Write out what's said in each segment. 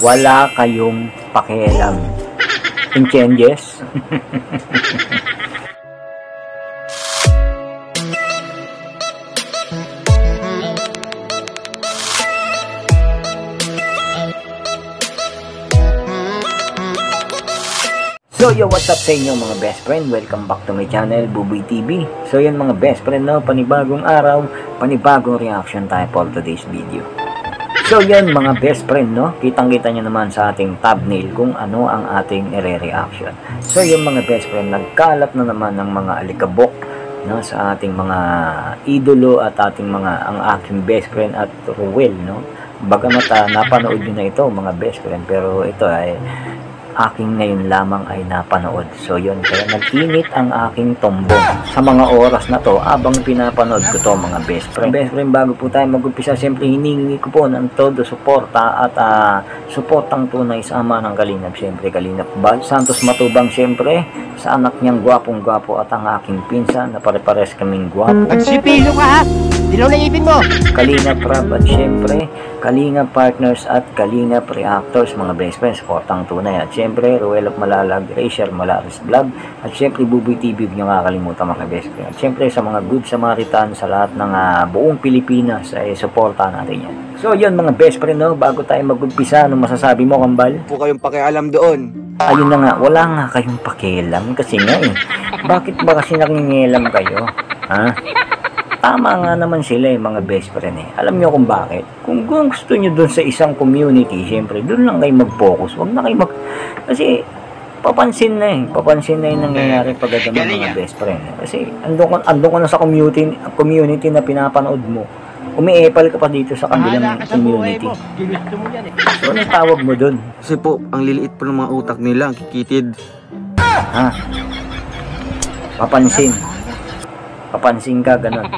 wala kayong pakialam. In changes. So yo, what's up sa inyo mga best friend? Welcome back to my channel, Buboy TV. So yan mga best friend, no? Panibagong araw, panibagong reaction tayo for today's video. So yan mga best friend, no? Kitang-kita nyo naman sa ating thumbnail kung ano ang ating ire-reaction. So yung mga best friend, nagkalat na naman ng mga alikabok, no? Sa ating mga idolo at ating ang aking best friend at Ruel, no? Bagamat napanood nyo na ito mga best friend, pero ito ay aking ngayon lamang ay napanood. So yun, kaya nag-init ang aking tombong sa mga oras na to abang pinapanood ko to mga best friend. Best friend, bago po tayo mag-umpisa, siyempre hiningi ko po ng todo suporta at suportang tunay sa ama ng Kalingap, siyempre Kalingap Bal Santos Matubang, siyempre sa anak niyang gwapong-gwapo at ang aking pinsan na pare-pares kaming gwapo. Magsipilo ka ha! Dilaw na ipin mo! Kalingap Rab at siyempre Kalingap Partners at Kalingap Reactors mga best friends, suportang tunay. At siyempre Ruel of Malalag, Rachel Malaris Vlog, at siyempre Buboy TV, huwag nyo kakalimutan mga best friend. At siyempre sa mga Good Samaritan sa lahat ng buong Pilipinas ay suportahan natin yan. So yun mga best friend, no? Bago tayo mag-umpisa, ano masasabi mo Kambal? Po kayong pakialam doon. Ayun na nga, wala nga kayong pakialam kasi nga bakit ba kasi nakingialam kayo? Ha? Tama nga naman sila mga best friend Alam nyo kung bakit? Kung gusto nyo dun sa isang community, syempre dun lang kayo mag-focus. Wag na kayo kasi papansin na yung nangyayari pag mga best friend. Kasi andun ka na sa community na pinapanood mo. Umiepal ka pa dito sa kabilang community. So anong tawag mo dun? Kasi po, ang liliit po ng mga utak nila, kikitid. Ha? Papansin ka, ganun.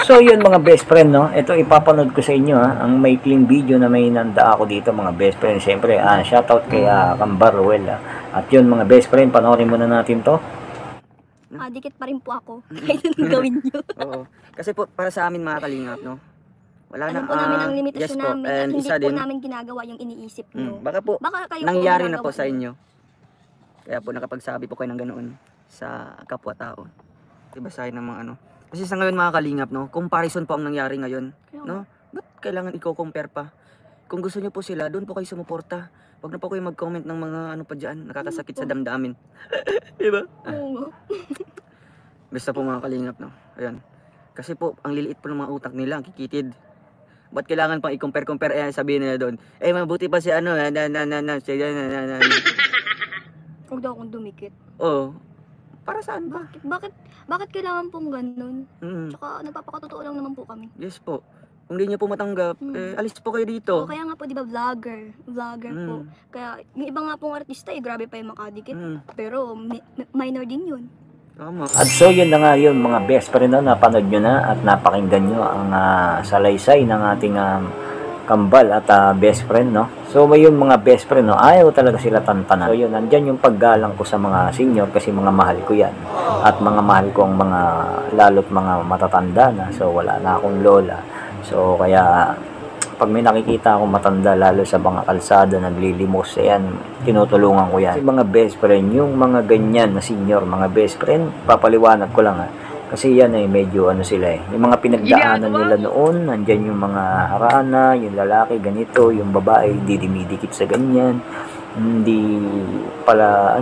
So yun mga best friend, no? Ito ipapanood ko sa inyo ang maikling video na may nanda ako dito mga best friend. Siyempre, shoutout kay Kambar Ruel. At yun mga best friend, panoorin muna natin to. Dikit pa rin po ako. Kahit anong gawin nyo. Oo. Kasi po, para sa amin mga Kalingap, no? Wala Alam na. po namin ang limitasyon yes po. namin. At And hindi isa po din, namin ginagawa yung iniisip nyo. baka po, Baka kayo nangyari po na po sa inyo. Kaya po nakapagsabi po kayo ng ganoon sa kapwa-tao. Ibasahin ng mga ano. Kasi sa ngayon mga Kalingap, no? Comparison po ang nangyari ngayon. No? Ba't kailangan i-compare pa? Kung gusto niyo po sila, doon po kayo sumuporta. Huwag na po kayo mag-comment ng mga ano pa dyan. Nakakasakit sa damdamin. Diba? Oo. Basta po mga Kalingap, no? Ayan. Kasi po, ang liliit po ng mga utak nila, kikitid. Ba't kailangan pang i-compare-compare? Sabihin nila doon, mabuti pa si ano, Huwag daw akong dumikit. Oo. Para saan ba? Bakit kailangan pong ganun? Mm. Tsaka nagpapakatotoo lang naman po kami. Yes po. Kung di niyo po matanggap, alis po kayo dito. Kaya nga po, di ba, vlogger po. Kaya yung iba nga pong artista, grabe pa yung makadikit. Pero minor din yun. Tama. At so yun na nga yun mga best friend, no? Napanood nyo na at napakinggan nyo ang salaysay ng ating Kambal at best friend, no? So may yung mga best friend, no? Ayaw talaga sila tantanan. So yun, nandyan yung paggalang ko sa mga senior kasi mga mahal ko yan. At mga mahal ko ang mga lalo't mga matatanda na. So wala na akong lola. So kaya pag may nakikita akong matanda lalo sa mga kalsada naglilimos, ayan, tinutulungan ko yan. Kasi mga best friend, yung mga ganyan na senior, mga best friend, papaliwanag ko lang kasi yan medyo ano sila yung mga pinagdaanan nila noon, nandyan yung mga harana, yung lalaki ganito, yung babae hindi dumidikit sa ganyan, hindi pala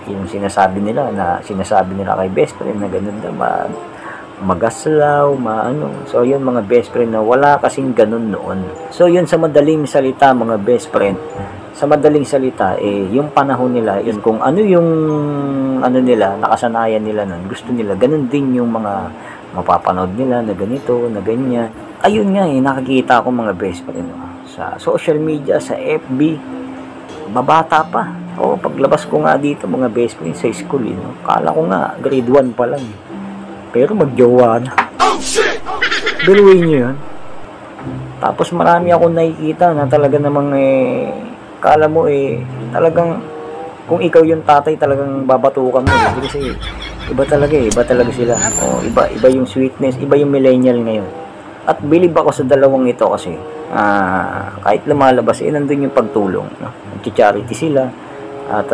yung sinasabi nila kay best friend na ganun na magaslaw, So yun mga best friend, na wala kasing ganun noon. So yun, sa madaling salita mga best friend, yung panahon nila, yun kung ano yung nila, nakasanayan nila nun, gusto nila, ganun din yung mga mapapanood nila na ganito, na ganyan. Ayun nga nakikita ko mga best friend, sa social media, sa FB, babata pa. Paglabas ko nga dito mga best friend sa school, kala ko nga grade 1 pa lang. Pero magjowa na. Biruin nyo yun. Tapos marami akong nakikita na talaga namang kala mo talagang kung ikaw yung tatay talagang babatukan mo kasi iba talaga sila. Iba yung sweetness, iba yung millennial ngayon. At believe ako sa dalawang ito kasi kahit lumalabas, nandun yung pagtulong, no? Nag-charity sila. At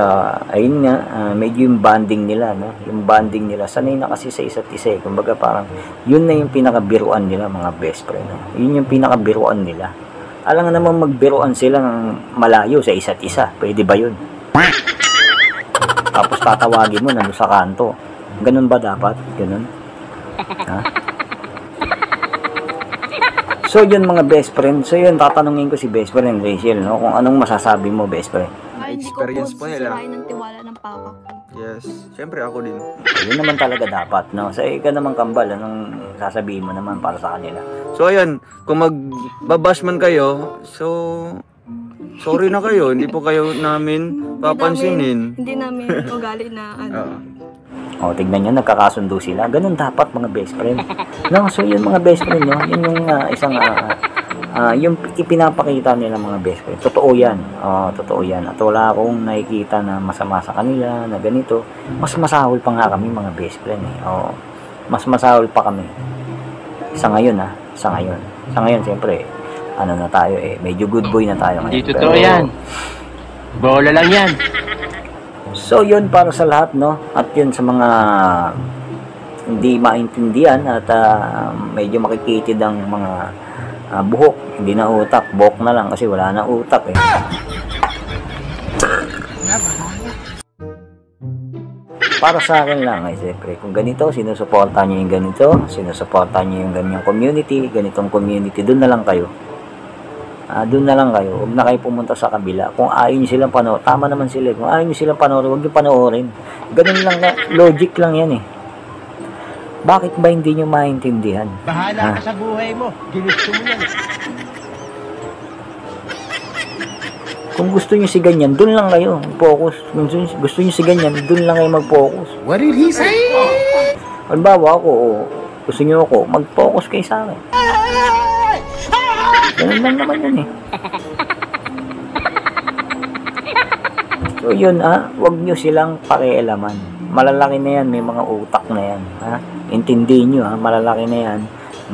ayun nga, medyo yung bonding nila, no? Yung bonding nila, sanay na kasi sa isa't isa. Kumbaga parang, yun na yung pinakabiruan nila, mga best friend. No? Yun yung pinakabiruan nila. Alam nga naman magbiruan sila ng malayo sa isa't isa. Pwede ba yun? Tapos tatawagin mo nandun sa kanto. Ganun ba dapat? Ganun? Ha? So yun mga best friend. So yun, tatanungin ko si best friend Rachel, no? Kung anong masasabi mo, best friend. Hindi ko po Experience po nila. sisirain ng tiwala ng papa ko. Yes. Siyempre ako din. Yun naman talaga dapat, no? So ikaw naman kambal, anong sasabihin mo naman para sa kanila? So ayun, kung magbabash man kayo, so sorry na kayo, hindi po kayo namin papansinin. Hindi namin ugali na ano. Oo. O, tignan nyo, nagkakasundo sila. Ganun dapat mga best friend. No, so yun mga best friend, no? Yun yung isang, yung ipinapakita nila mga best friend. Totoo yan. Totoo yan. At wala akong nakikita na masama sa kanila, na ganito. Mas masahol pa nga kami mga best friend, eh. Mas masahol pa kami. Sa ngayon, Sa ngayon. Sa ngayon, siyempre, ano na tayo, medyo good boy na tayo ngayon. Hindi totoo yan. Bola lang yan. So yun para sa lahat, no? At yun sa mga hindi maintindihan at medyo makikitid ang mga buhok, hindi na utak, buhok na lang kasi wala na utak eh. Para sa akin lang siyempre, kung ganito, sinusuportahan nyo yung ganito, sinusuportahan nyo yung ganyang community, ganitong community, doon na lang kayo. Doon na lang kayo. Huwag na kayo pumunta sa kabila. Kung ayaw nyo silang panoorin, tama naman sila. Kung ayaw nyo silang panoorin, huwag nyo panoorin. Ganun lang, logic lang yan eh. Bakit ba hindi nyo maintindihan? Bahala ka sa buhay mo. Ginusto mo yan. Kung gusto nyo si ganyan, doon lang kayo focus. Kung gusto nyo si ganyan, doon lang kayo mag-focus. What did he say? Halimbawa ako, gusto nyo ako, mag-focus kayo sa akin. Ganun lang naman yun eh. So yun wag nyo silang pakialaman. Malalaki na yan, may mga utak na yan. Intindihin nyo malalaki na yan,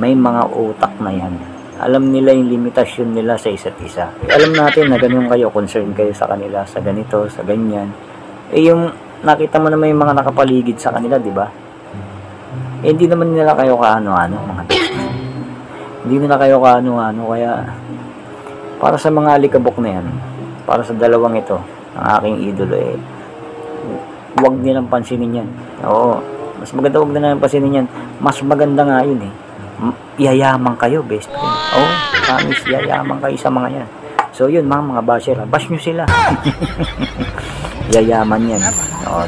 may mga utak na yan. Alam nila yung limitasyon nila sa isa't isa. Alam natin na ganun kayo, concern kayo sa kanila, sa ganito, sa ganyan. Yung nakita mo naman yung mga nakapaligid sa kanila, di ba? Hindi naman nila kayo kaano-ano, mga hindi nila kayo kaano-ano, kaya para sa mga alikabok na yan, para sa dalawang ito, ang aking idolo huwag nilang pansinin yan. Oo, mas maganda huwag nilang pansinin yan. Mas maganda nga yun yayaman kayo, best friend. Promise, yayaman kayo sa mga yan. So yun mga basher, bash nyo sila. Yayaman yan.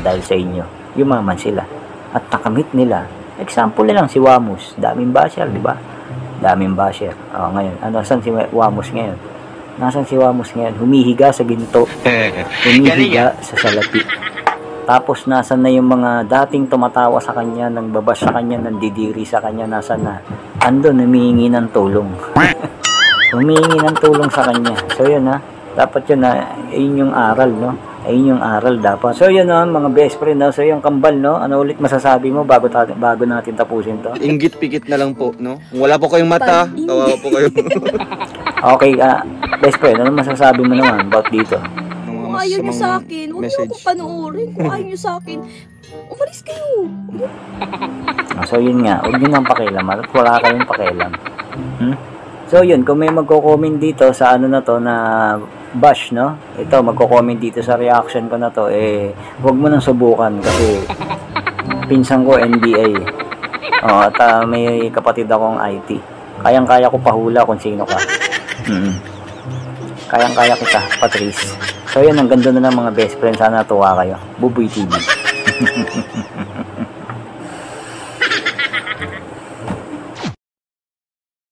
Dahil sa inyo, yumaman sila. At nakamit nila. Example na lang si Wamus, daming basher, di ba? Daming basher. Ngayon, nasan si Wamus ngayon? Nasan si Wamus ngayon? Humihiga sa ginto. Humihiga sa salapi. Tapos nasan na yung mga dating tumatawa sa kanya, nang babash sa kanya, nang didiri sa kanya, nasan na? Andun, humihingi ng tulong. Humihingi ng tulong sa kanya. So yun dapat yun ayun yung aral, no? Ayun yung aral dapat. So yun mga best friend, no? So yung kambal, no? Ano ulit masasabi mo bago natin tapusin to? Inggit pikit na lang po, no? Kung wala po kayong mata, kawawa po kayo. Okay, best friend, ano masasabi mo naman about dito? Kung ayaw nyo sa akin, huwag nyo akong panoorin. Kung ayaw nyo sa akin, umalis kayo. So yun nga, huwag nyo nang pakialaman at wala kayong pakialam. So yun, kung may magko-comment dito sa ano na to na bash, no? Ito, magko-comment dito sa reaction ko na to, huwag mo nang subukan kasi pinsan ko NBA. At may kapatid akong IT. Kayang-kaya ko pahula kung sino ka. Kayang-kaya kita, Patrice. So yun, ang ganda na ng mga best friends. Sana natuwa kayo. Buboy TV.